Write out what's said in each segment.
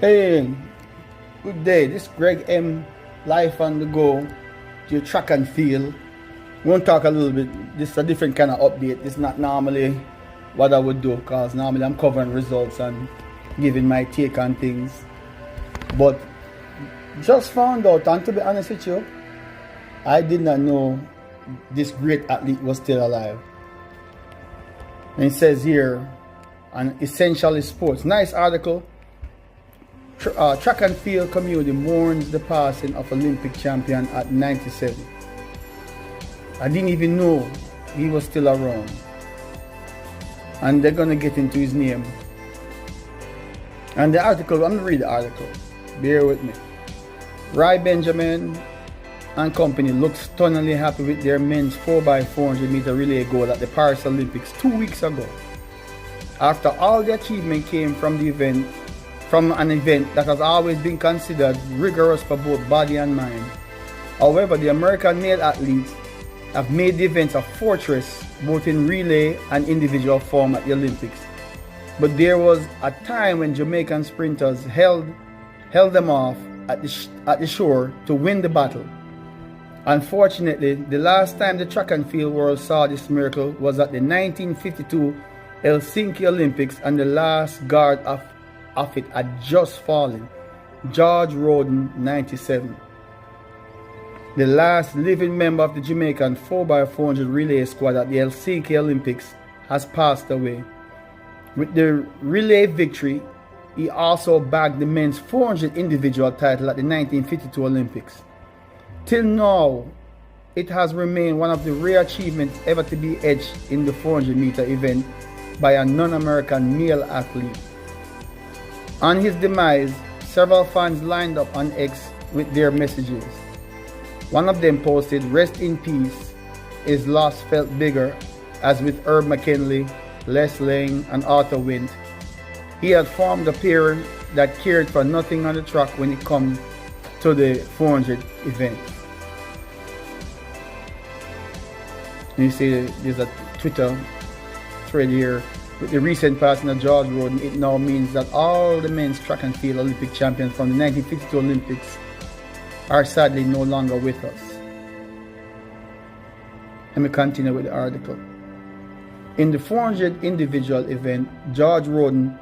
Hey, good day. This is Greg M. Life on the go. Your track and field. We want to talk a little bit. This is a different kind of update. This is not normally what I would do, because normally I'm covering results and giving my take on things. But just found out, and to be honest with you, I did not know this great athlete was still alive. And it says here, on Essentially Sports. Nice article. Track and field community mourns the passing of Olympic champion at 97. I didn't even know he was still around. And they're going to get into his name. And the article, I'm going to read the article. Bear with me. Rai Benjamin and company looked stunningly happy with their men's 4x400 meter relay goal at the Paris Olympics 2 weeks ago. After all the achievement came from an event that has always been considered rigorous for both body and mind. However, the American male athletes have made the event a fortress both in relay and individual form at the Olympics. But there was a time when Jamaican sprinters held them off at the shore to win the battle. Unfortunately, the last time the track and field world saw this miracle was at the 1952 Helsinki Olympics, and the last guard of it had just fallen, George Rhoden, 97. The last living member of the Jamaican 4x400 relay squad at the Helsinki Olympics has passed away. With the relay victory, he also bagged the men's 400 individual title at the 1952 Olympics. Till now, it has remained one of the rare achievements ever to be edged in the 400 meter event by a non-American male athlete. On his demise, several fans lined up on X with their messages. One of them posted, "Rest in peace, his loss felt bigger," as with Herb McKinley, Les Lang, and Arthur Wint. He had formed a pair that cared for nothing on the track when it comes to the 400 event. And you see there's a Twitter thread here. With the recent passing of George Rhoden, it now means that all the men's track and field Olympic champions from the 1952 Olympics are sadly no longer with us. Let me continue with the article. In the 400 individual event, George Rhoden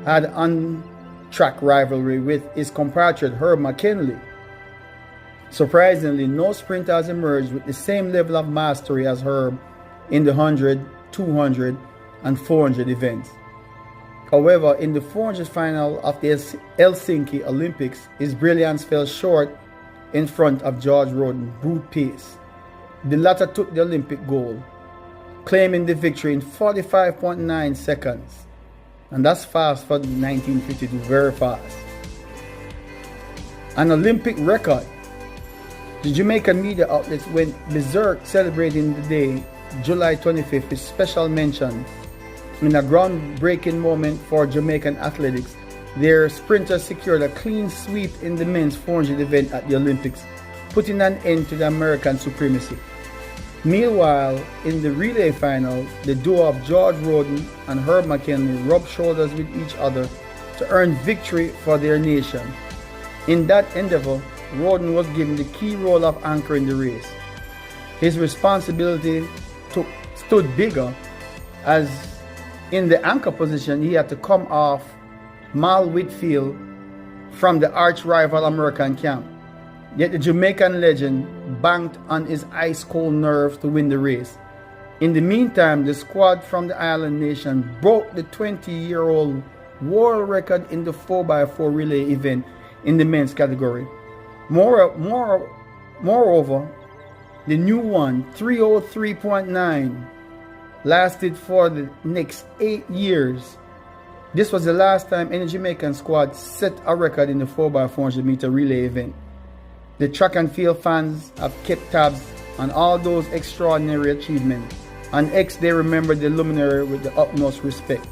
had on-track rivalry with his compatriot Herb McKinley. Surprisingly, no sprinter has emerged with the same level of mastery as Herb in the 100, 200, and 400 events. However, in the 400 final of the Helsinki Olympics, his brilliance fell short in front of George Rhoden's brute pace. The latter took the Olympic gold, claiming the victory in 45.9 seconds. And that's fast for 1952, very fast. An Olympic record. The Jamaican media outlets went berserk celebrating the day, July 25th, with special mention. In a groundbreaking moment for Jamaican athletics, their sprinters secured a clean sweep in the men's 400 event at the Olympics, putting an end to the American supremacy. Meanwhile, in the relay final, the duo of George Rhoden and Herb McKinley rubbed shoulders with each other to earn victory for their nation. In that endeavor, Rhoden was given the key role of anchor in the race. His responsibility stood bigger, as in the anchor position he had to come off Mal Whitfield from the arch-rival American camp. Yet the Jamaican legend banked on his ice-cold nerve to win the race. In the meantime, the squad from the island nation broke the 20-year-old world record in the 4x4 relay event in the men's category. Moreover, the new one, 303.9, lasted for the next 8 years. This was the last time any Jamaican squad set a record in the 4x400 meter relay event. The track and field fans have kept tabs on all those extraordinary achievements. On X, they remember the luminary with the utmost respect.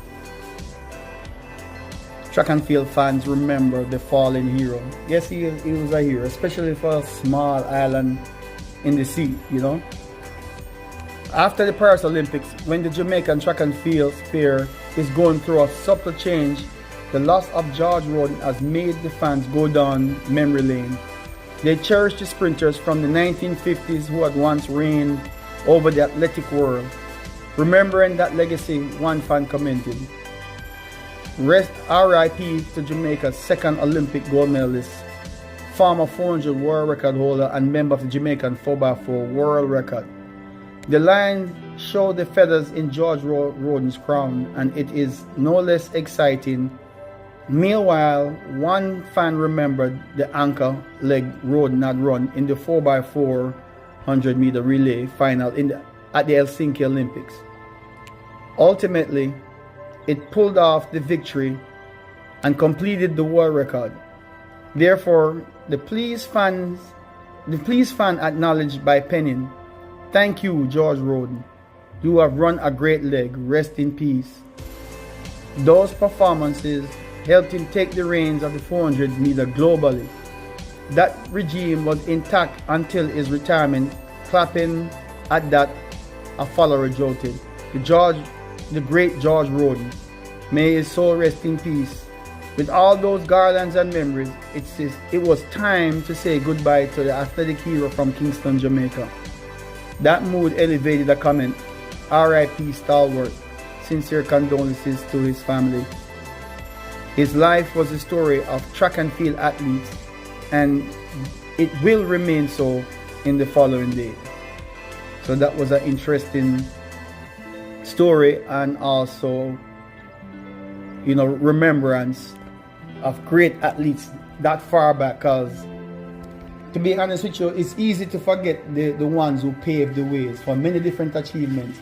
Track and field fans remember the fallen hero. Yes, he was a hero, especially for a small island in the sea, you know. After the Paris Olympics, when the Jamaican track and field sphere is going through a subtle change the loss of George Rhoden has made the fans go down memory lane. They cherish the sprinters from the 1950s who had once reigned over the athletic world. Remembering that legacy, one fan commented, "Rest RIP to Jamaica's second Olympic gold medalist, former 400 world record holder and member of the Jamaican 4x4 world record. The lines show the feathers in George Rhoden's crown, and it is no less exciting. Meanwhile, one fan remembered the anchor leg Rhoden had run in the 4x4 100-meter relay final at the Helsinki Olympics. Ultimately, it pulled off the victory and completed the world record. Therefore, the pleased fan acknowledged by penning, 'Thank you, George Rhoden. You have run a great leg. Rest in peace.' Those performances helped him take the reins of the 400-meter globally. That regime was intact until his retirement. Clapping at that, a follower jolted. The great George Rhoden. May his soul rest in peace. With all those garlands and memories, it was time to say goodbye to the athletic hero from Kingston, Jamaica. That mood elevated a comment, RIP stalwart. Sincere condolences to his family. His life was a story of track and field athletes, and it will remain so in the following day." So that was an interesting story, and also, remembrance of great athletes that far back, because to be honest with you, it's easy to forget the ones who paved the ways for many different achievements.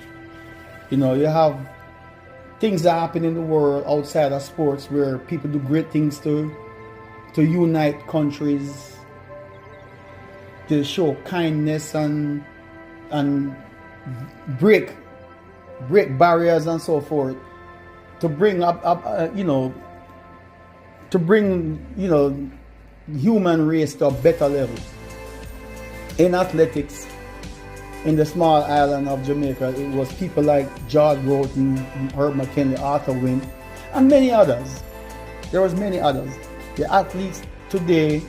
You have things that happen in the world outside of sports where people do great things to unite countries, to show kindness and break barriers and so forth, to bring human race to a better level. In athletics, in the small island of Jamaica, it was people like George Rhoden, Herb McKinley, Arthur Wynn, and many others. There was many others. The athletes today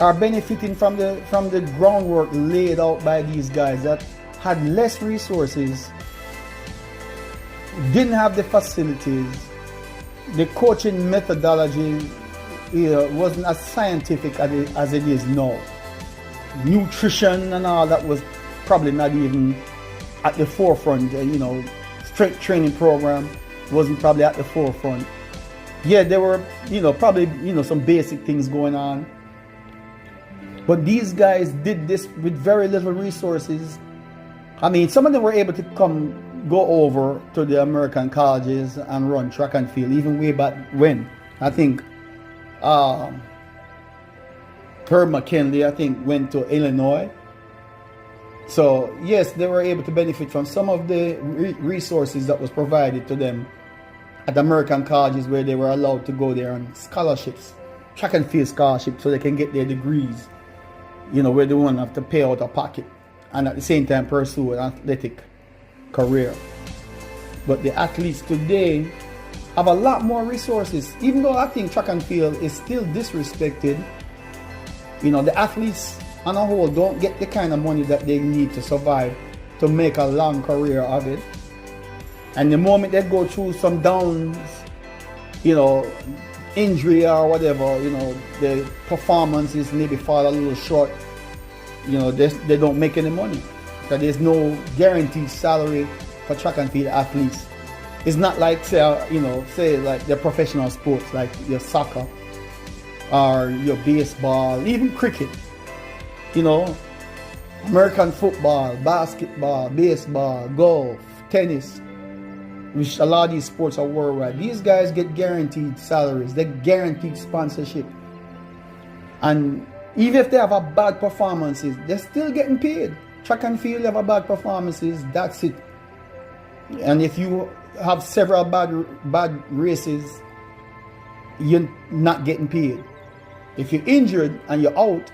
are benefiting from the groundwork laid out by these guys that had less resources, didn't have the facilities, the coaching methodology wasn't as scientific as it is now. Nutrition and all that was probably not even at the forefront. Strength training program wasn't probably at the forefront. Yeah, there were probably some basic things going on, but these guys did this with very little resources. I mean, some of them were able to go over to the American colleges and run track and field, even way back when. I think Herb McKinley, went to Illinois. So yes, they were able to benefit from some of the resources that was provided to them at American colleges, where they were allowed to go there on scholarships, track and field scholarships, so they can get their degrees, where they won't have to pay out of pocket, and at the same time pursue an athletic career. But the athletes today have a lot more resources, even though I think track and field is still disrespected. The athletes on a whole don't get the kind of money that they need to survive, to make a long career of it. And the moment they go through some downs, injury or whatever, the performances maybe fall a little short, they don't make any money. So there's no guaranteed salary for track and field athletes. It's not like, say like the professional sports, like your soccer or your baseball, even cricket. American football, basketball, baseball, golf, tennis, which a lot of these sports are worldwide. These guys get guaranteed salaries, they guaranteed sponsorship. And even if they have a bad performances, they're still getting paid. Track and field have a bad performances, that's it. And if you have several bad races, you're not getting paid. If you're injured and you're out,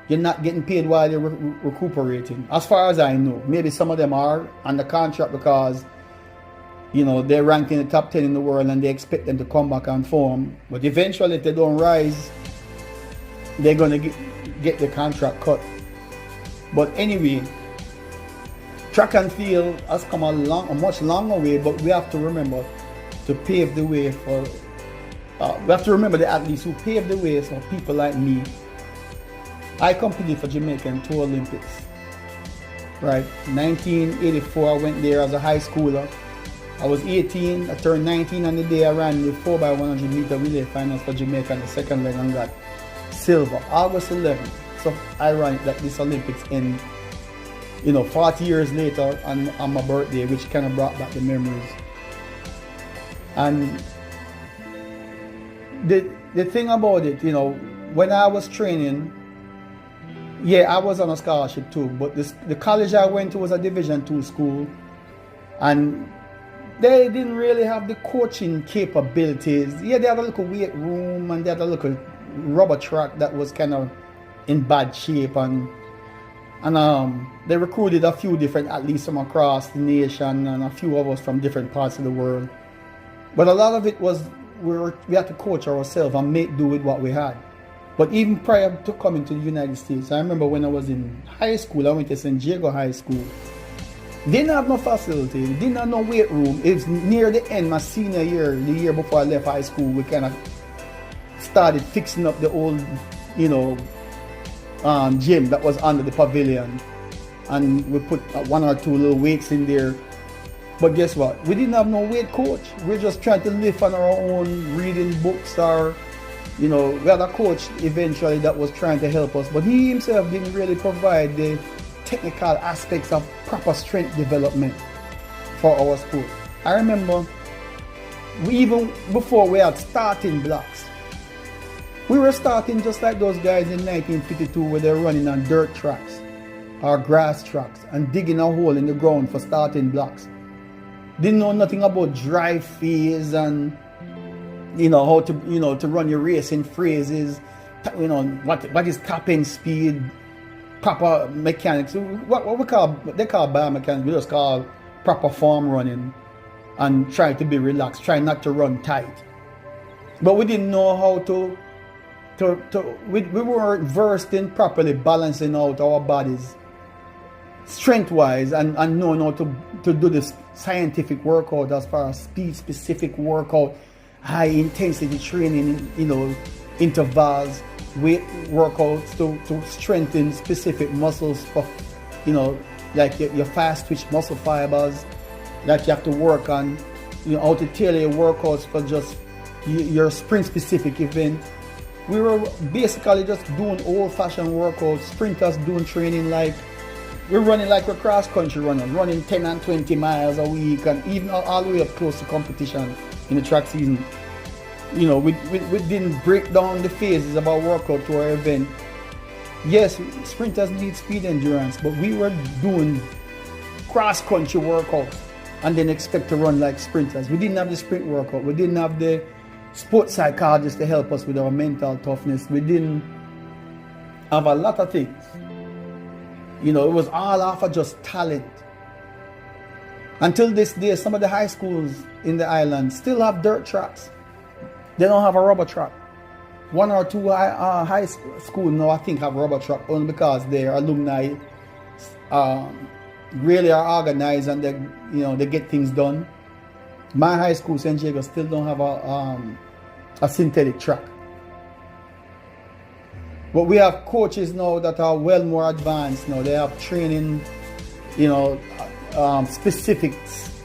you're not getting paid while you're recuperating. As far as I know, maybe some of them are on the contract because You know, they're ranked in the top 10 in the world and they expect them to come back and form. But eventually, if they don't rise, they're going to get the contract cut. But anyway, track and field has come a much longer way, but we have to remember to pave the way for, we have to remember the athletes who paved the way for people like me. I competed for Jamaican 2 Olympics. Right, 1984, I went there as a high schooler. I was 18, I turned 19 on the day I ran the 4x100 meter relay finals for Jamaica in the second leg and got silver. August 11th. So ironic that this Olympics end, 40 years later on my birthday, which kind of brought back the memories. And the thing about it, when I was training, yeah, I was on a scholarship too, but the college I went to was a Division II school, and they didn't really have the coaching capabilities. Yeah, they had a little weight room and they had a little rubber track that was kind of in bad shape, and they recruited a few different athletes from across the nation and a few of us from different parts of the world. But a lot of it was we had to coach ourselves and make do with what we had. But even prior to coming to the United States, I remember when I was in high school, I went to San Diego High School. Didn't have no facility, didn't have no weight room. It was near the end, my senior year, the year before I left high school, we kind of started fixing up the old, gym that was under the pavilion. And we put 1 or 2 little weights in there. But guess what? We didn't have no weight coach. We're just trying to live on our own, reading books or, we had a coach eventually that was trying to help us, but he himself didn't really provide the technical aspects of proper strength development for our sport. I remember even before we had starting blocks, we were starting just like those guys in 1952 where they're running on dirt tracks or grass tracks and digging a hole in the ground for starting blocks. Didn't know nothing about drive phase and how to to run your racing phrases, what is top end speed, proper mechanics. What they call biomechanics, we just call proper form running, and try to be relaxed, try not to run tight. But we didn't know how we weren't versed in properly balancing out our bodies strength wise and knowing how to do this scientific workout as far as speed specific workout, high intensity training, intervals, weight workouts to strengthen specific muscles for, like your fast twitch muscle fibers that you have to work on, how to tailor your workouts for just your sprint specific event. We were basically just doing old fashioned workouts, sprinters doing training like, we're running like we're cross country runners, running 10 and 20 miles a week and even all the way up close to competition in the track season. We didn't break down the phases of our workout to our event. Yes, sprinters need speed endurance, but we were doing cross country workouts and then expect to run like sprinters. We didn't have the sprint workout. We didn't have the sports psychologist to help us with our mental toughness. We didn't have a lot of things. It was all off of just talent. Until this day, some of the high schools in the island still have dirt tracks. They don't have a rubber track. 1 or 2 high school now I think have rubber track only because their alumni really are organized and they get things done. My high school, San Diego, still don't have a synthetic track. But we have coaches now that are well more advanced now. They have training, specifics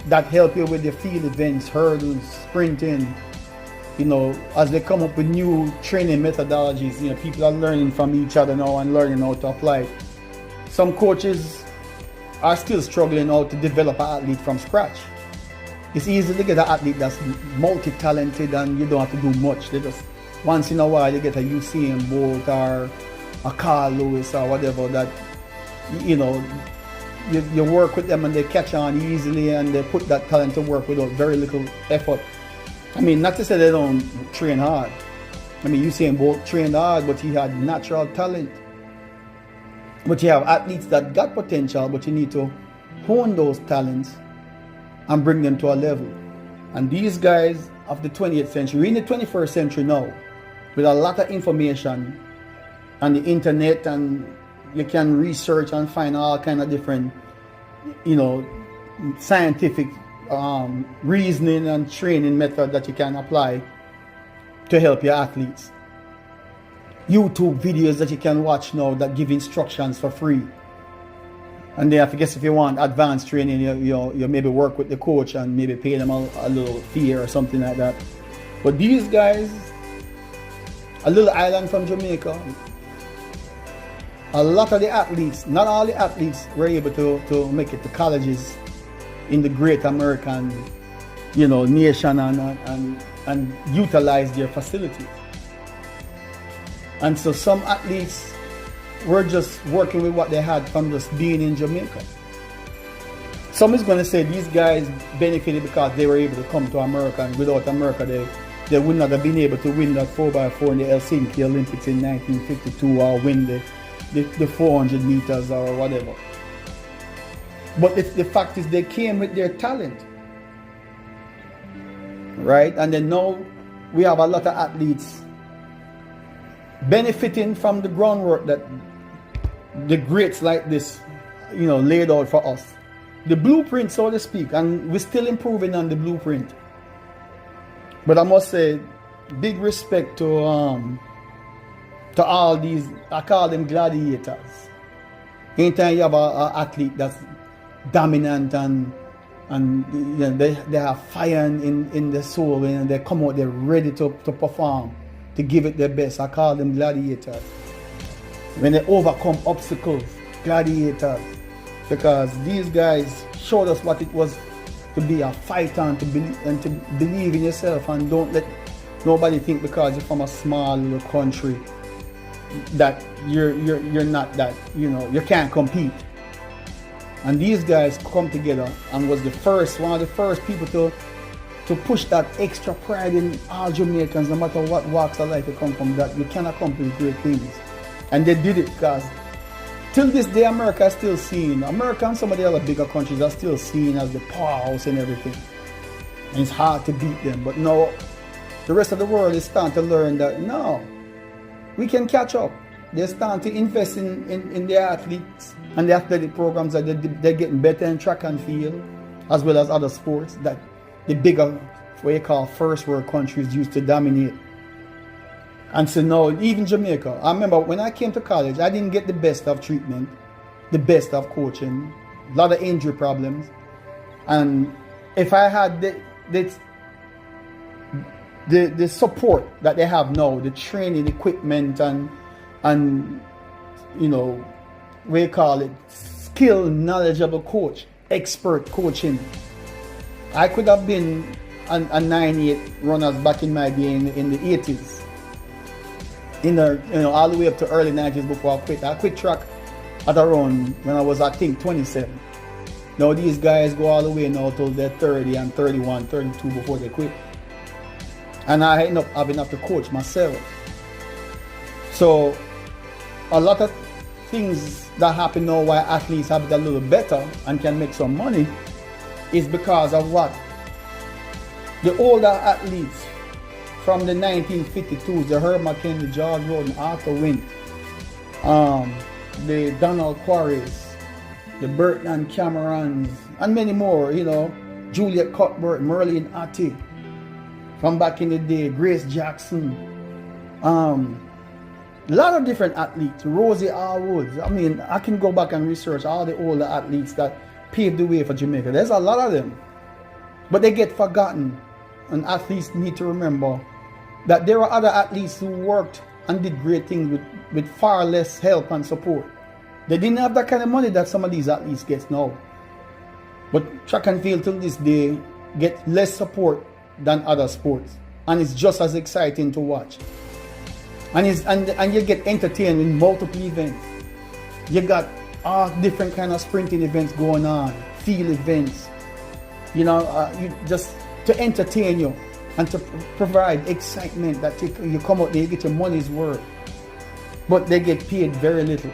that help you with the field events, hurdles, sprinting. As they come up with new training methodologies, people are learning from each other now and learning how to apply it. Some coaches are still struggling how to develop an athlete from scratch. It's easy to get an athlete that's multi-talented and you don't have to do much. They just, once in a while, you get a Usain Bolt or a Carl Lewis or whatever that, you work with them and they catch on easily and they put that talent to work without very little effort. I mean, not to say they don't train hard. I mean, Usain Bolt trained hard, but he had natural talent. But you have athletes that got potential, but you need to hone those talents and bring them to a level. And these guys of the 20th century, we're in the 21st century now, with a lot of information on the internet, and you can research and find all kind of different, scientific reasoning and training method that you can apply to help your athletes. YouTube videos that you can watch now that give instructions for free. And then I guess if you want advanced training, you maybe work with the coach and maybe pay them a little fee or something like that. But these guys, a little island from Jamaica, a lot of the athletes, not all the athletes, were able to make it to colleges in the great American, nation and utilize their facilities. And so some athletes were just working with what they had from just being in Jamaica. Some is going to say these guys benefited because they were able to come to America, and without America they would not have been able to win that 4x4 in the Helsinki Olympics in 1952 or win the 400 meters or whatever. But the fact is they came with their talent, right? And then now we have a lot of athletes benefiting from the groundwork that the greats like this, laid out for us. The blueprint, so to speak, and we're still improving on the blueprint. But I must say, big respect to all these, I call them gladiators. Anytime you have an athlete that's dominant and they have fire in their soul, and they come out, they're ready to perform, to give it their best. I call them gladiators. When they overcome obstacles, gladiators. Because these guys showed us what it was to be a fighter and to believe in yourself, and don't let nobody think because you're from a small little country that you're not that, you can't compete. And these guys come together and was one of the first people to push that extra pride in all Jamaicans, no matter what walks of life you come from, that you can accomplish great things. And they did it because till this day America is still seen, America and some of the other bigger countries are still seen as the powerhouse and everything. And it's hard to beat them. But now the rest of the world is starting to learn that no, we can catch up. They're starting to invest in their athletes and the athletic programs, that they're getting better in track and field as well as other sports that the bigger, what you call first world countries used to dominate. And so now, even Jamaica, I remember when I came to college, I didn't get the best of treatment, the best of coaching, a lot of injury problems. And if I had the support that they have now, the training equipment and what you call it, skilled, knowledgeable coach, expert coaching, I could have been a 9-8 runners back in my day in the 80s. All the way up to early 90s before I quit. I quit track at around when I was, I think, 27. Now these guys go all the way now till they're 30 and 31, 32 before they quit. And I end up having to coach myself. So a lot of things that happen now why athletes have it a little better and can make some money is because of what? The older athletes from the 1952s, the Herb McKinley, George Rhoden, Arthur Wint, the Donald Quarries, the Burton Camerons, and many more, Juliet Cuthbert, Merlin Atty, from back in the day, Grace Jackson, a lot of different athletes, Rosie R. Woods. I mean, I can go back and research all the older athletes that paved the way for Jamaica. There's a lot of them, but they get forgotten, and athletes need to remember that there are other athletes who worked and did great things with far less help and support. They didn't have that kind of money that some of these athletes get now. But track and field till this day get less support than other sports, and it's just as exciting to watch. And you get entertained in multiple events. You got all different kind of sprinting events going on, field events. You just to entertain you and to provide excitement that you come out there, you get your money's worth. But they get paid very little.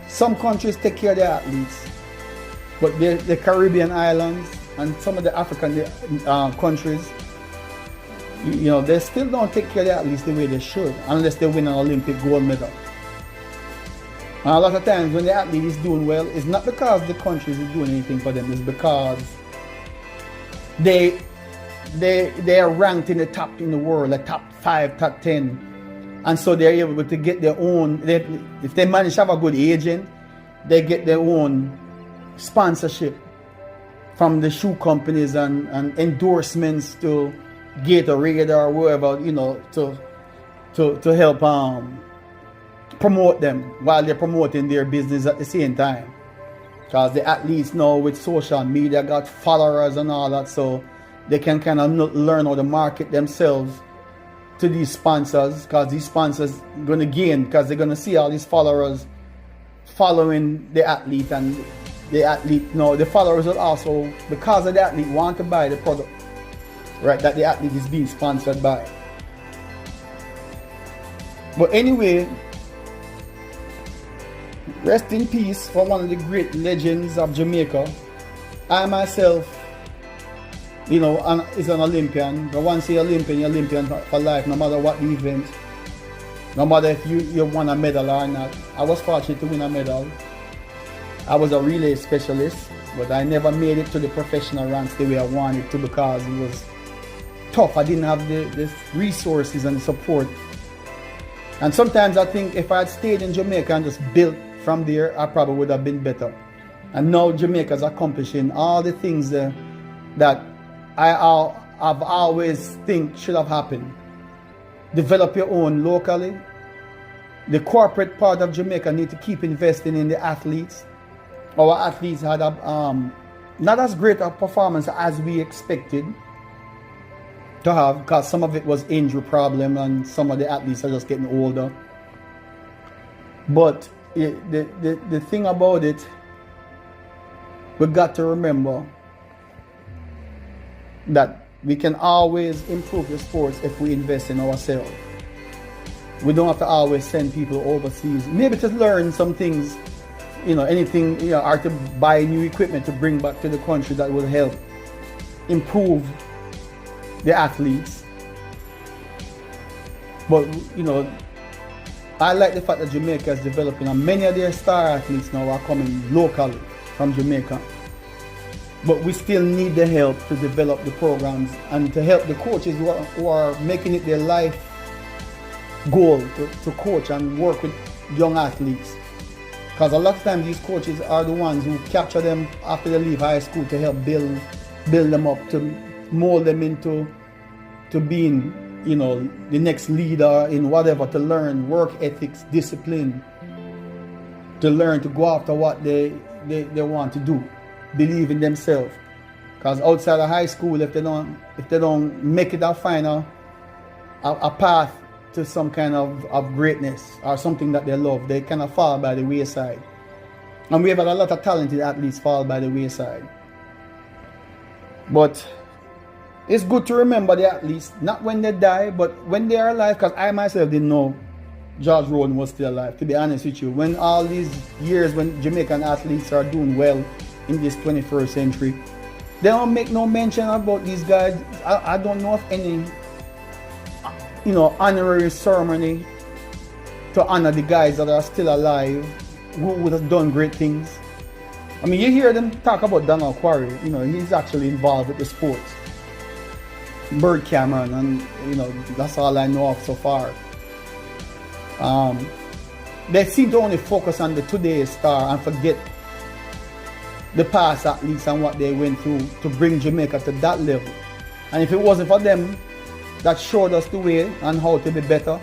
Some countries take care of their athletes, but the Caribbean islands, and some of the African countries, you know, they still don't take care of the athletes the way they should, unless they win an Olympic gold medal. And a lot of times when the athlete is doing well, it's not because the country is doing anything for them, it's because they are ranked in the top in the world, like top 5, top 10. And so they're able to get their own, if they manage to have a good agent, they get their own sponsorship from the shoe companies and endorsements to Gatorade or whoever, you know, to help promote them while they're promoting their business at the same time. Because the athletes now with social media got followers and all that, so they can kind of learn how to market themselves to these sponsors, because these sponsors are going to gain, because they're going to see all these followers following the athlete, and the athlete, no, the followers will also, because of the athlete, want to buy the product, right, that the athlete is being sponsored by. But anyway, rest in peace for one of the great legends of Jamaica. I myself, you know, is an Olympian. But once you're Olympian, you're Olympian for life, no matter what the event. No matter if you won a medal or not. I was fortunate to win a medal. I was a relay specialist, but I never made it to the professional ranks the way I wanted to, because it was tough. I didn't have the resources and support. And sometimes I think if I had stayed in Jamaica and just built from there, I probably would have been better. And now Jamaica is accomplishing all the things that I've always think should have happened. Develop your own locally. The corporate part of Jamaica need to keep investing in the athletes. Our athletes had not as great a performance as we expected to have, because some of it was injury problem and some of the athletes are just getting older. But the thing about it, we got to remember that we can always improve the sports if we invest in ourselves. We don't have to always send people overseas, maybe to learn some things, you know, anything, you know, or to buy new equipment to bring back to the country that will help improve the athletes. But, you know, I like the fact that Jamaica is developing, and many of their star athletes now are coming locally from Jamaica. But we still need the help to develop the programs and to help the coaches who are making it their life goal to coach and work with young athletes. Because a lot of times these coaches are the ones who capture them after they leave high school to help build them up, to mold them into being, you know, the next leader in whatever, to learn work ethics, discipline, to learn to go after what they want to do. Believe in themselves, because outside of high school, if they don't make it or find a path to some kind of greatness or something that they love, they kind of fall by the wayside. And we have had a lot of talented athletes fall by the wayside. But it's good to remember the athletes, not when they die, but when they are alive, because I myself didn't know George Rhoden was still alive, to be honest with you. When all these years when Jamaican athletes are doing well in this 21st century, they don't make no mention about these guys. I don't know of any, you know, honorary ceremony to honor the guys that are still alive who would have done great things. I mean, you hear them talk about Donald Quarry, you know, he's actually involved with the sports. Bird Cameron, and you know, that's all I know of so far. They seem to only focus on the today's star and forget the past athletes and what they went through to bring Jamaica to that level. And if it wasn't for them that showed us the way and how to be better,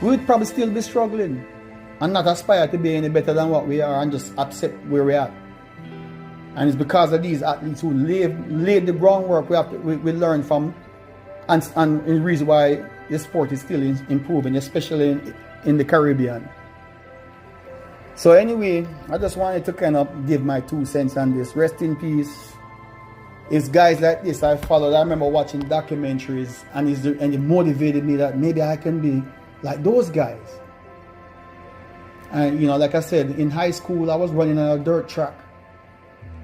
we would probably still be struggling and not aspire to be any better than what we are and just accept where we're at. And it's because of these athletes who laid the groundwork we learn from, and the reason why the sport is still improving, especially in the Caribbean. So anyway, I just wanted to kind of give my 2 cents on this. Rest in peace. It's guys like this I followed. I remember watching documentaries, and it motivated me that maybe I can be like those guys. And you know, like I said, in high school I was running on a dirt track.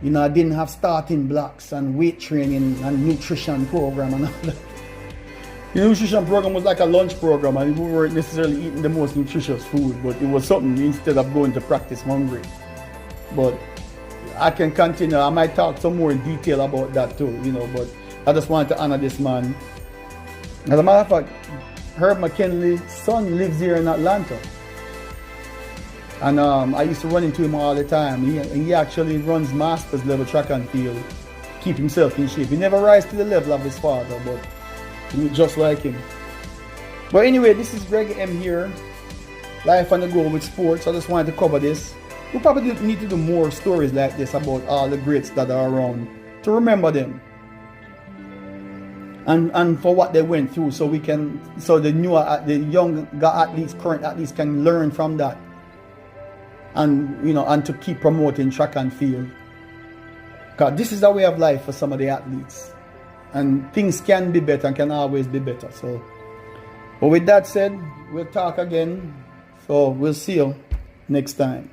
You know, I didn't have starting blocks and weight training and nutrition program and all that. The nutrition program was like a lunch program, and we weren't necessarily eating the most nutritious food, but it was something instead of going to practice hungry. But I can continue. I might talk some more in detail about that too, you know, but I just wanted to honor this man. As a matter of fact, Herb McKinley's son lives here in Atlanta. And I used to run into him all the time. He actually runs master's level track and field, keep himself in shape. He never rise to the level of his father, but he look just like him. But anyway, this is Greg M here, Life on the Go with sports. I just wanted to cover this. We probably need to do more stories like this about all the greats that are around, to remember them. And for what they went through, so we can, so the young athletes, current athletes can learn from that. And you know, and to keep promoting track and field. Because this is the way of life for some of the athletes. And things can be better and can always be better. So, but with that said, we'll talk again. So we'll see you next time.